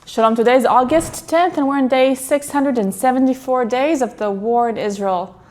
Shalom, today is August 10th and we're in day 674 days of the war in Israel.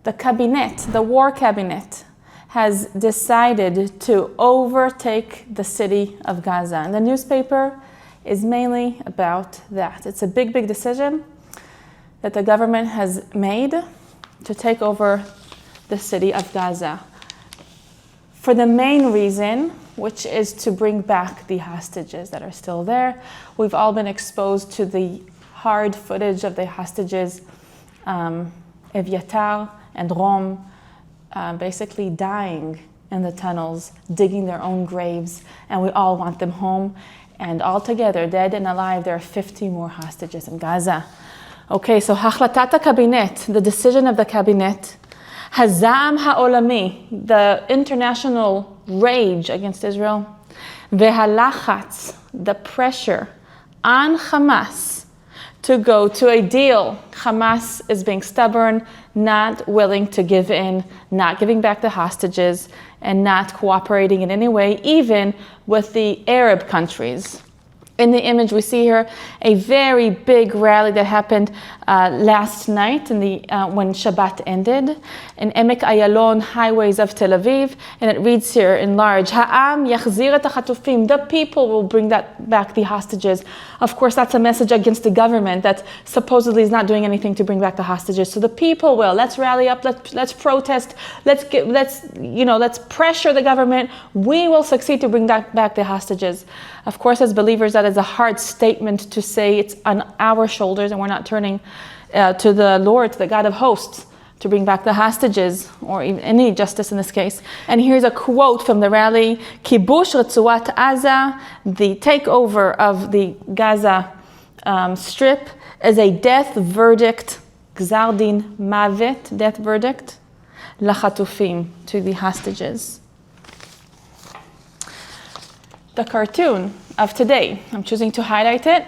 The war cabinet, has decided to overtake the city of Gaza. And the newspaper is mainly about that. It's a big decision that the government has made to take over the city of Gaza for the main reason, which is to bring back the hostages that are still there. We've all been exposed to the hard footage of the hostages, Evyatar and Rotem, basically dying in the tunnels, digging their own graves, and we all want them home. And altogether, dead and alive, there are 50 more hostages in Gaza. Okay, so החלטת הקבינט, the decision of the cabinet, הזעם העולמי, the international rage against Israel, והלחץ, the pressure on Hamas to go to a deal. Hamas is being stubborn, not willing to give in, not giving back the hostages, and not cooperating in any way, even with the Arab countries. In the image we see here a very big rally that happened last night when Shabbat ended in Emek Ayalon highways of Tel Aviv, and it reads here in large, Ha'am yachzir et hachatufim, the people will bring back the hostages. Of course, that's a message against the government that supposedly is not doing anything to bring back the hostages. So the people will. Let's rally up. Let's protest. Let's pressure the government. We will succeed to bring back the hostages. Of course, as believers, that is a hard statement to say. It's on our shoulders, and we're not turning to the Lord, to the God of hosts, to bring back the hostages, or even any justice in this case. And here's a quote from the rally: Kibush Retzuat Aza, the takeover of the Gaza Strip, is a death verdict, Gzar Din Mavet, death verdict, Lachatufim, to the hostages. The cartoon of today, I'm choosing to highlight it.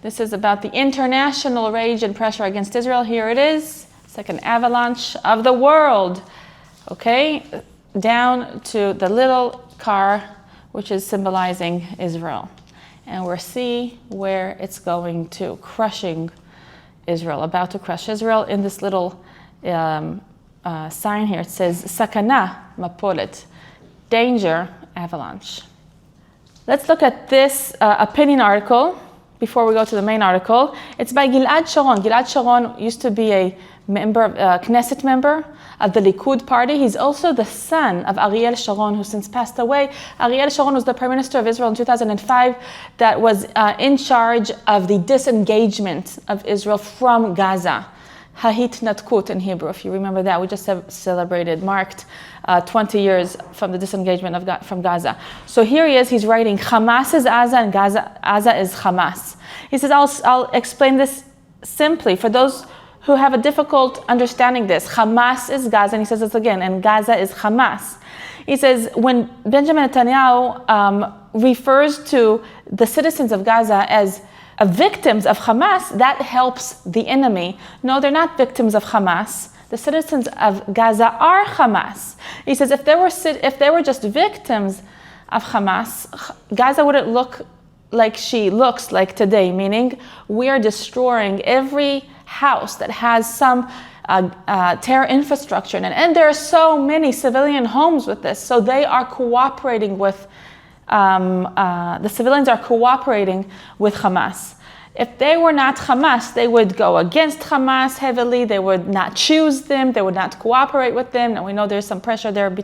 This is about the international rage and pressure against Israel. Here it is. It's like an avalanche of the world. Okay, down to the little car, which is symbolizing Israel. And we'll see where it's going to, crushing Israel, about to crush Israel. In this little sign here, it says, Sakana Mapolet, danger, avalanche. Let's look at this opinion article before we go to the main article. It's by Gilad Sharon. Gilad Sharon used to be a Knesset member of the Likud party. He's also the son of Ariel Sharon, who since passed away. Ariel Sharon was the Prime Minister of Israel in 2005 that was in charge of the disengagement of Israel from Gaza. Hahitnatkut in Hebrew, if you remember that. We just marked 20 years from the disengagement from Gaza. So here he is, he's writing, Hamas is Gaza and Gaza is Hamas. He says, I'll explain this simply for those who have a difficult understanding this. Hamas is Gaza, and he says this again, and Gaza is Hamas. He says, when Benjamin Netanyahu refers to the citizens of Gaza as victims of Hamas, that helps the enemy. No, they're not victims of Hamas. The citizens of Gaza are Hamas. He says if they were just victims of Hamas, Gaza wouldn't look like she looks like today, meaning we are destroying every house that has some terror infrastructure in it. And there are so many civilian homes with this, so they are cooperating with the civilians are cooperating with Hamas. If they were not Hamas, they would go against Hamas heavily. They would not choose them. They would not cooperate with them. And we know there's some pressure there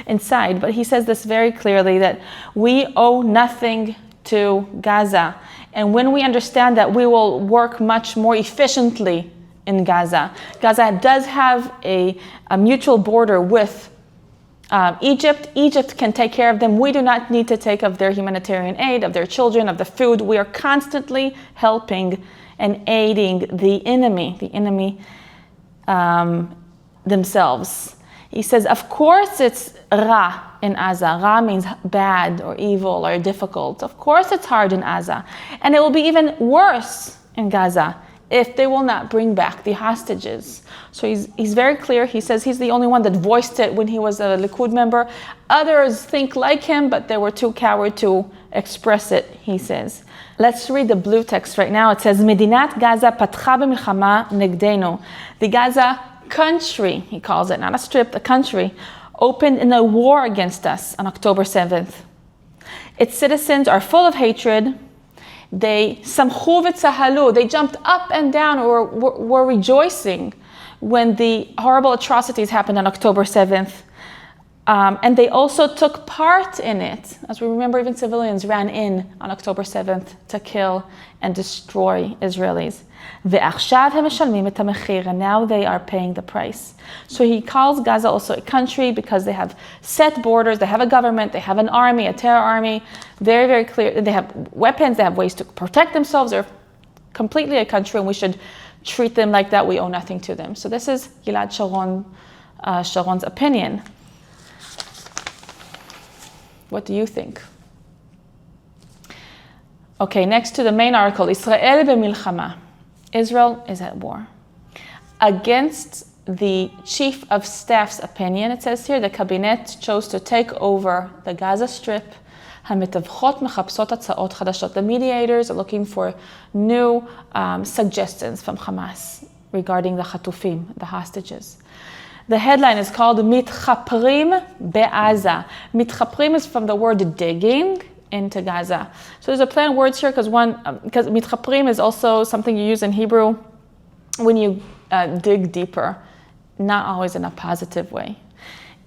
inside. But he says this very clearly, that we owe nothing to Gaza. And when we understand that, we will work much more efficiently in Gaza. Gaza does have a mutual border with Egypt. Egypt can take care of them. We do not need to take of their humanitarian aid, of their children, of the food. We are constantly helping and aiding the enemy themselves. He says, of course it's Ra in Gaza. Ra means bad or evil or difficult. Of course it's hard in Gaza. And it will be even worse in Gaza if they will not bring back the hostages. So he's very clear. He says he's the only one that voiced it when he was a Likud member. Others think like him, but they were too coward to express it, he says. Let's read the blue text right now. It says, Medinat Gaza patcha b'milchama negdenu. The Gaza country, he calls it, not a strip, the country, opened in a war against us on October 7th. Its citizens are full of hatred. They samchu v'tzahalu. They jumped up and down or were rejoicing when the horrible atrocities happened on October 7th. And they also took part in it. As we remember, even civilians ran in on October 7th to kill and destroy Israelis. And now they are paying the price. So he calls Gaza also a country because they have set borders, they have a government, they have an army, a terror army, very, very clear. They have weapons, they have ways to protect themselves. They're completely a country, and we should treat them like that. We owe nothing to them. So this is Gilad Sharon's opinion. What do you think? Okay, next to the main article, Israel b'milchama. Israel is at war. Against the chief of staff's opinion, it says here, the cabinet chose to take over the Gaza Strip. The mediators are looking for new suggestions from Hamas regarding the Chatufim, the hostages. The headline is called Mitchaprim Be'aza. Mitchaprim is from the word digging into Gaza. So there's a play on words here because Mitchaprim is also something you use in Hebrew when you dig deeper, not always in a positive way.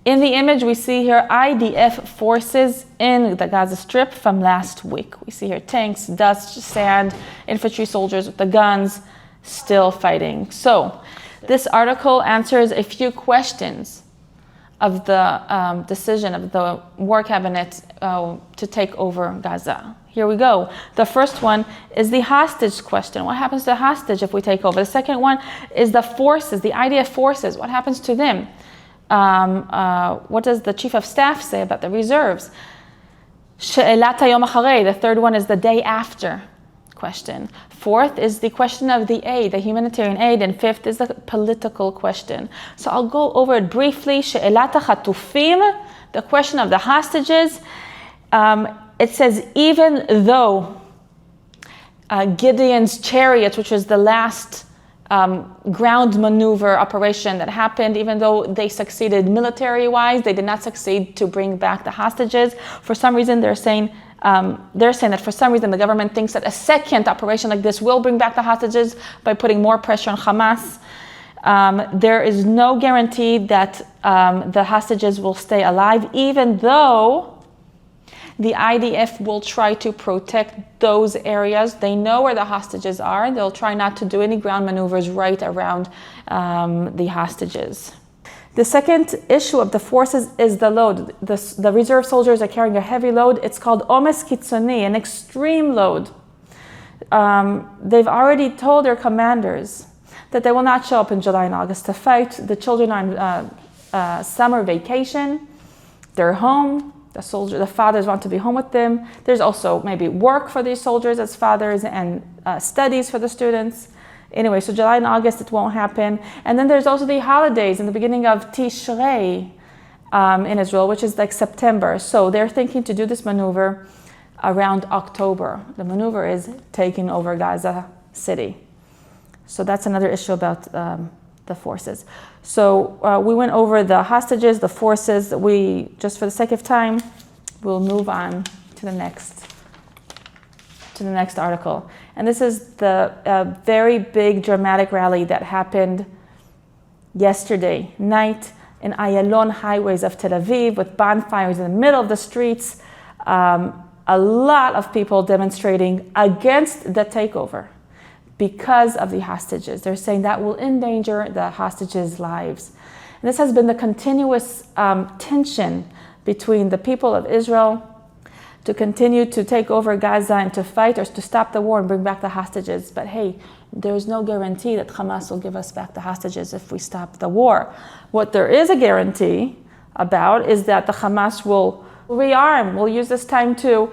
In the image we see here IDF forces in the Gaza Strip from last week. We see here tanks, dust, sand, infantry soldiers with the guns still fighting. So this article answers a few questions of the decision of the war cabinet to take over Gaza. Here we go. The first one is the hostage question. What happens to the hostage if we take over? The second one is the forces, the IDF forces. What happens to them? What does the chief of staff say about the reserves? She'elat hayom acharei. The third one is the day after question. Fourth is the question of the aid, the humanitarian aid, and fifth is the political question. So I'll go over it briefly. She'elat hachatufim, the question of the hostages. It says even though Gideon's chariots, which was the last ground maneuver operation that happened, even though they succeeded military-wise, they did not succeed to bring back the hostages. For some reason, they're saying that for some reason the government thinks that a second operation like this will bring back the hostages by putting more pressure on Hamas. There is no guarantee that the hostages will stay alive, even though the IDF will try to protect those areas. They know where the hostages are. They'll try not to do any ground maneuvers right around the hostages. The second issue of the forces is the load. The reserve soldiers are carrying a heavy load. It's called omes kitzoni, an extreme load. They've already told their commanders that they will not show up in July and August to fight. The children are on summer vacation. They're home. The fathers want to be home with them. There's also maybe work for these soldiers as fathers and studies for the students. Anyway, so July and August, it won't happen. And then there's also the holidays in the beginning of Tishrei in Israel, which is like September. So they're thinking to do this maneuver around October. The maneuver is taking over Gaza City. So that's another issue about the forces. So we went over the hostages, the forces. We, just for the sake of time, we'll move on to the next article. And this is the very big dramatic rally that happened yesterday night in Ayalon highways of Tel Aviv with bonfires in the middle of the streets. A lot of people demonstrating against the takeover because of the hostages. They're saying that will endanger the hostages' lives. And this has been the continuous tension between the people of Israel to continue to take over Gaza and to fight or to stop the war and bring back the hostages. But hey, there's no guarantee that Hamas will give us back the hostages if we stop the war. What there is a guarantee about is that the Hamas will rearm, will use this time to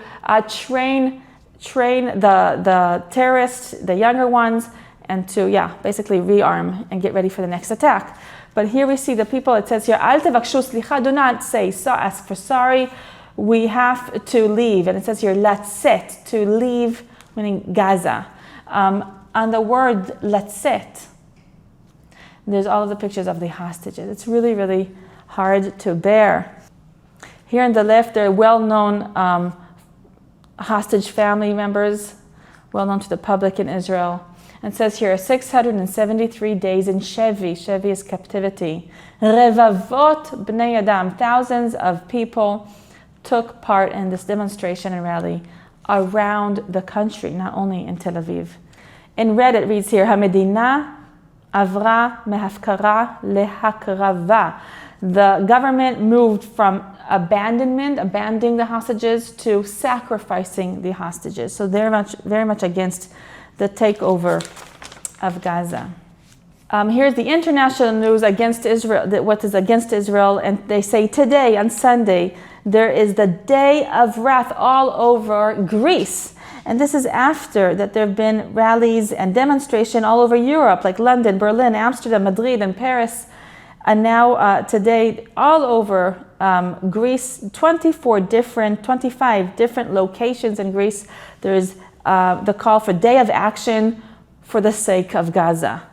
train the terrorists, the younger ones, and to, basically rearm and get ready for the next attack. But here we see the people, it says here, Al tevakshu slicha, do not say, ask for sorry. We have to leave. And it says here, latzet, to leave, meaning Gaza. And the word latzet, there's all of the pictures of the hostages. It's really, really hard to bear. Here on the left, there are well-known hostage family members, well-known to the public in Israel. It says here, 673 days in Shevi. Shevi is captivity. Revavot bnei Adam. Thousands of people took part in this demonstration and rally around the country, not only in Tel Aviv. In red, it reads here, Hamedina avra mehafkara lehakrava. The government moved from abandoning the hostages, to sacrificing the hostages. So they're very much against the takeover of Gaza. Here's the international news against Israel, what is against Israel, and they say today, on Sunday, there is the day of wrath all over Greece. And this is after that there have been rallies and demonstration all over Europe, like London, Berlin, Amsterdam, Madrid, and Paris. And now today, all over Greece, 25 different locations in Greece, there is the call for day of action for the sake of Gaza.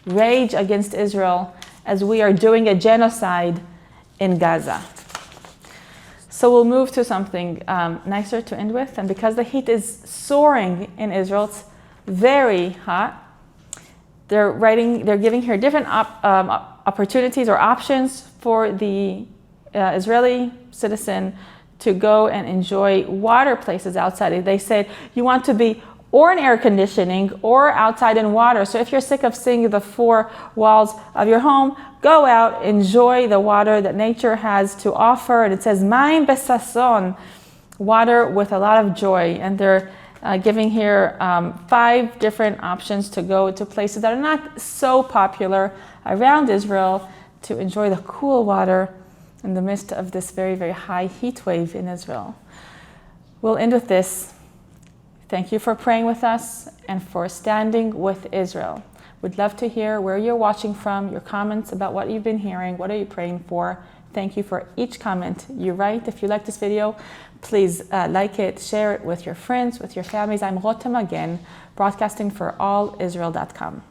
Rage against Israel as we are doing a genocide in Gaza. So we'll move to something nicer to end with. And because the heat is soaring in Israel, it's very hot. They're giving here different opportunities or options for the Israeli citizen to go and enjoy water places outside. They said you want to be or in air conditioning or outside in water. So if you're sick of seeing the four walls of your home, go out, enjoy the water that nature has to offer. And it says, Mayim besason, water with a lot of joy. And they're giving here 5 different options to go to places that are not so popular around Israel to enjoy the cool water in the midst of this very, very high heat wave in Israel. We'll end with this. Thank you for praying with us and for standing with Israel. We'd love to hear where you're watching from, your comments about what you've been hearing, what are you praying for. Thank you for each comment you write. If you like this video, please like it, share it with your friends, with your families. I'm Rotem Magen, broadcasting for allisrael.com.